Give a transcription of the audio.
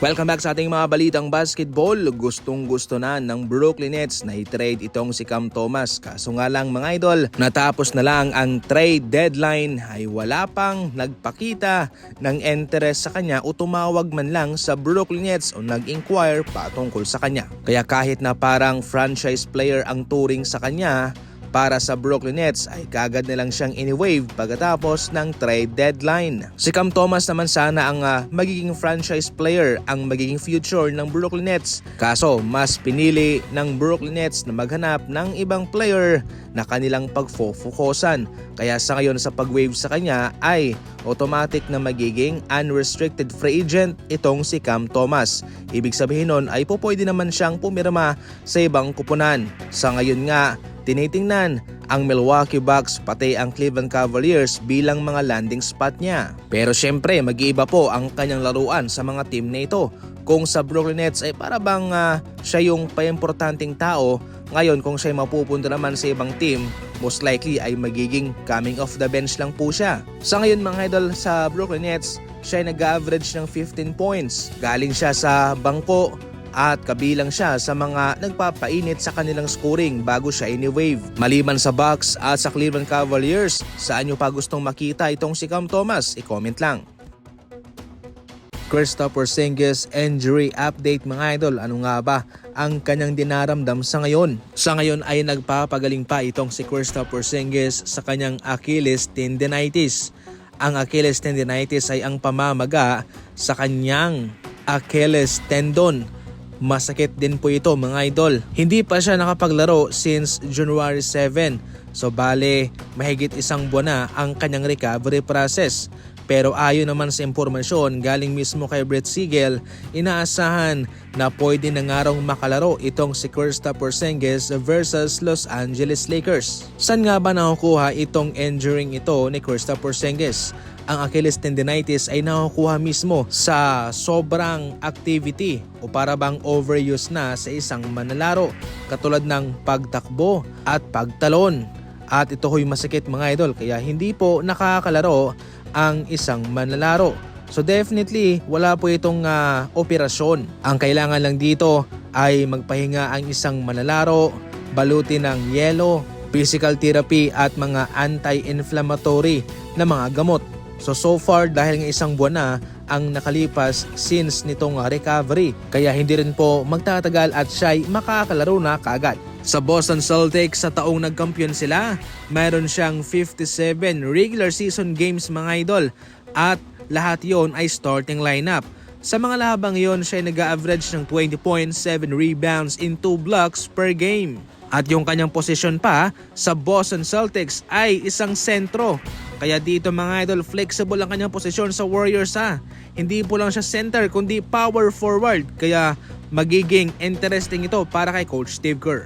Welcome back sa ating mga balitang basketball. Gustong-gusto na ng Brooklyn Nets na i-trade itong si Cam Thomas. Kaso nga lang mga idol, natapos na lang ang trade deadline ay wala pang nagpakita ng interest sa kanya o tumawag man lang sa Brooklyn Nets o nag-inquire patungkol sa kanya. Kaya kahit na parang franchise player ang turing sa kanya, para sa Brooklyn Nets ay kagad na lang siyang ini-waive pagkatapos ng trade deadline. Si Cam Thomas naman sana ang magiging franchise player, ang magiging future ng Brooklyn Nets. Kaso mas pinili ng Brooklyn Nets na maghanap ng ibang player na kanilang pagfofokusan. Kaya sa ngayon sa pag-waive sa kanya ay automatic na magiging unrestricted free agent itong si Cam Thomas. Ibig sabihin nun ay pwede naman siyang pumirma sa ibang kupunan. Sa ngayon nga, tinitingnan ang Milwaukee Bucks pati ang Cleveland Cavaliers bilang mga landing spot niya. Pero syempre mag-iiba po ang kanyang laruan sa mga team na ito. Kung sa Brooklyn Nets ay para bang siya yung paimportanteng tao, ngayon kung siya mapupunta naman sa ibang team, most likely ay magiging coming off the bench lang po siya. Sa ngayon mga idol sa Brooklyn Nets, siya ay nag-average ng 15 points. Galing siya sa bangko at kabilang siya sa mga nagpapainit sa kanilang scoring bago siya ini-waive. Maliban sa Bucks at sa Cleveland Cavaliers, saan nyo pa gustong makita itong si Cam Thomas? I-comment lang. Kristaps Porzingis injury update mga idol. Ano nga ba ang kanyang dinaramdam sa ngayon? Sa ngayon ay nagpapagaling pa itong si Kristaps Porzingis sa kanyang Achilles tendinitis. Ang Achilles tendinitis ay ang pamamaga sa kanyang Achilles tendon. Masakit din po ito mga idol. Hindi pa siya nakapaglaro since January 7. So bale, mahigit isang buwan na ang kanyang recovery process. Pero ayon naman sa impormasyon galing mismo kay Brett Siegel, inaasahan na pwede na nga raw makalaro itong si Kristaps Porzingis versus Los Angeles Lakers. Saan nga ba nakukuha itong injuring ito ni Kristaps Porzingis? Ang Achilles tendinitis ay nakukuha mismo sa sobrang activity o para bang overuse na sa isang manlalaro katulad ng pagtakbo at pagtalon. At ito ho'y masakit mga idol kaya hindi po nakakalaro ang isang manlalaro. So definitely wala po itong operasyon. Ang kailangan lang dito ay magpahinga ang isang manlalaro, balutin ng yelo, physical therapy at mga anti-inflammatory na mga gamot. So far dahil ng isang buwan na ang nakalipas since nitong recovery, kaya hindi rin po magtatagal at siya'y makakalaro na kaagad. Sa Boston Celtics sa taong nagkampiyon sila, mayroon siyang 57 regular season games mga idol at lahat yon ay starting lineup. Sa mga lahabang yon siya ay nag-average ng 20 points, 7 rebounds in 2 blocks per game. At yung kanyang posisyon pa sa Boston Celtics ay isang sentro. Kaya dito mga idol, flexible ang kanyang posisyon sa Warriors Hindi po lang siya center kundi power forward. Kaya magiging interesting ito para kay Coach Steve Kerr.